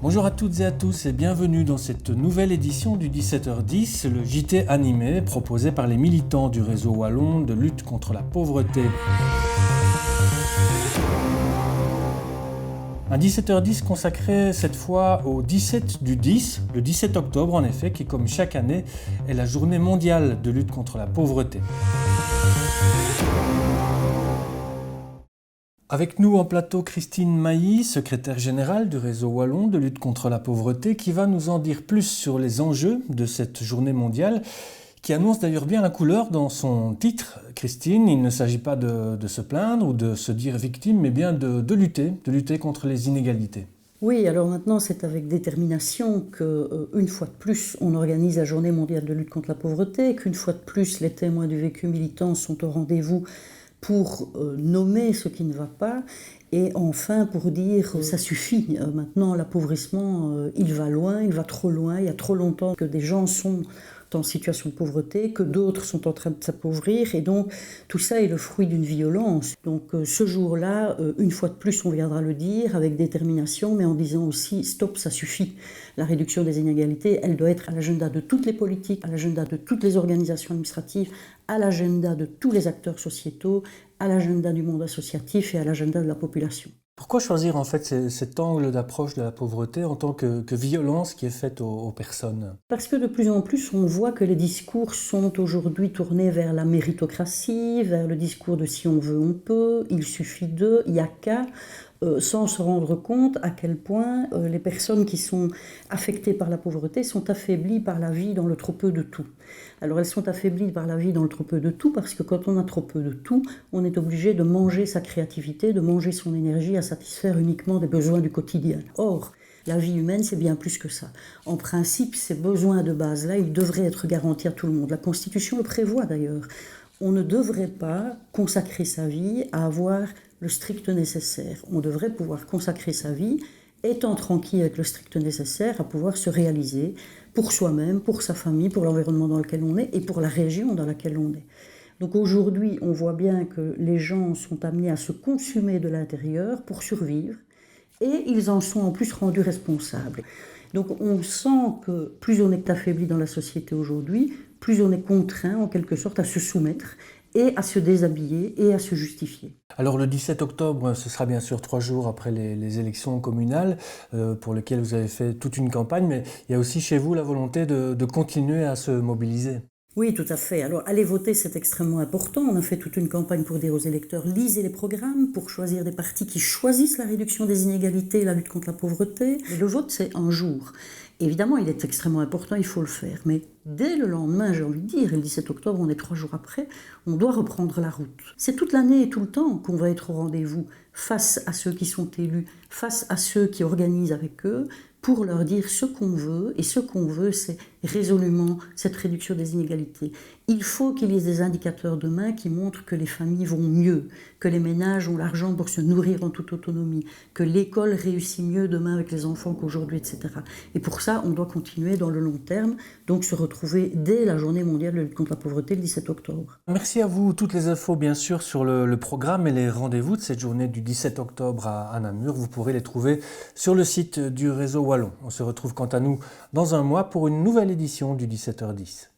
Bonjour à toutes et à tous et bienvenue dans cette nouvelle édition du 17h10, le JT animé proposé par les militants du réseau wallon de lutte contre la pauvreté. Un 17h10 consacré cette fois au 17 du 10, le 17 octobre en effet, qui comme chaque année est la journée mondiale de lutte contre la pauvreté. Avec nous en plateau Christine Mailly, secrétaire générale du réseau wallon de lutte contre la pauvreté, qui va nous en dire plus sur les enjeux de cette journée mondiale, qui annonce d'ailleurs bien la couleur dans son titre. Christine, il ne s'agit pas de se plaindre ou de se dire victime, mais bien de lutter contre les inégalités. Oui, alors maintenant c'est avec détermination qu'une fois de plus on organise la journée mondiale de lutte contre la pauvreté, qu'une fois de plus les témoins du vécu militant sont au rendez-vous pour nommer ce qui ne va pas et enfin pour dire ça suffit, maintenant l'appauvrissement il va loin, il va trop loin, il y a trop longtemps que des gens sont en situation de pauvreté, que d'autres sont en train de s'appauvrir et donc tout ça est le fruit d'une violence. Donc ce jour-là, une fois de plus on viendra le dire avec détermination mais en disant aussi stop, ça suffit. La réduction des inégalités, elle doit être à l'agenda de toutes les politiques, à l'agenda de toutes les organisations administratives, à l'agenda de tous les acteurs sociétaux, à l'agenda du monde associatif et à l'agenda de la population. Pourquoi choisir en fait cet angle d'approche de la pauvreté en tant que violence qui est faite aux personnes ? Parce que de plus en plus on voit que les discours sont aujourd'hui tournés vers la méritocratie, vers le discours de si on veut on peut, il suffit de, il n'y a qu'à, sans se rendre compte à quel point les personnes qui sont affectées par la pauvreté sont affaiblies par la vie dans le trop peu de tout. Alors elles sont affaiblies par la vie dans le trop peu de tout parce que quand on a trop peu de tout, on est obligé de manger sa créativité, de manger son énergie à satisfaire uniquement des besoins du quotidien. Or, la vie humaine, c'est bien plus que ça. En principe, ces besoins de base-là, ils devraient être garantis à tout le monde. La Constitution le prévoit d'ailleurs. On ne devrait pas consacrer sa vie à avoir le strict nécessaire. On devrait pouvoir consacrer sa vie, étant tranquille avec le strict nécessaire, à pouvoir se réaliser pour soi-même, pour sa famille, pour l'environnement dans lequel on est et pour la région dans laquelle on est. Donc aujourd'hui, on voit bien que les gens sont amenés à se consumer de l'intérieur pour survivre et ils en sont en plus rendus responsables. Donc on sent que plus on est affaibli dans la société aujourd'hui, plus on est contraint en quelque sorte à se soumettre et à se déshabiller et à se justifier. Alors le 17 octobre, ce sera bien sûr 3 jours après les élections communales pour lesquelles vous avez fait toute une campagne, mais il y a aussi chez vous la volonté de continuer à se mobiliser. Oui, tout à fait. Alors, aller voter, c'est extrêmement important. On a fait toute une campagne pour dire aux électeurs, lisez les programmes, pour choisir des partis qui choisissent la réduction des inégalités et la lutte contre la pauvreté. Et le vote, c'est un jour. Évidemment, il est extrêmement important, il faut le faire. Mais dès le lendemain, j'ai envie de dire, et le 17 octobre, on est 3 jours après, on doit reprendre la route. C'est toute l'année et tout le temps qu'on va être au rendez-vous face à ceux qui sont élus, face à ceux qui organisent avec eux, pour leur dire ce qu'on veut, et ce qu'on veut, c'est résolument cette réduction des inégalités. Il faut qu'il y ait des indicateurs demain qui montrent que les familles vont mieux, que les ménages ont l'argent pour se nourrir en toute autonomie, que l'école réussit mieux demain avec les enfants qu'aujourd'hui, etc. Et pour ça, on doit continuer dans le long terme, donc se retrouver dès la journée mondiale de lutte contre la pauvreté le 17 octobre. Merci à vous. Toutes les infos, bien sûr, sur le programme et les rendez-vous de cette journée du 17 octobre à Namur, vous pourrez les trouver sur le site du réseau wallon. On se retrouve quant à nous dans un mois pour une nouvelle édition du 17h10.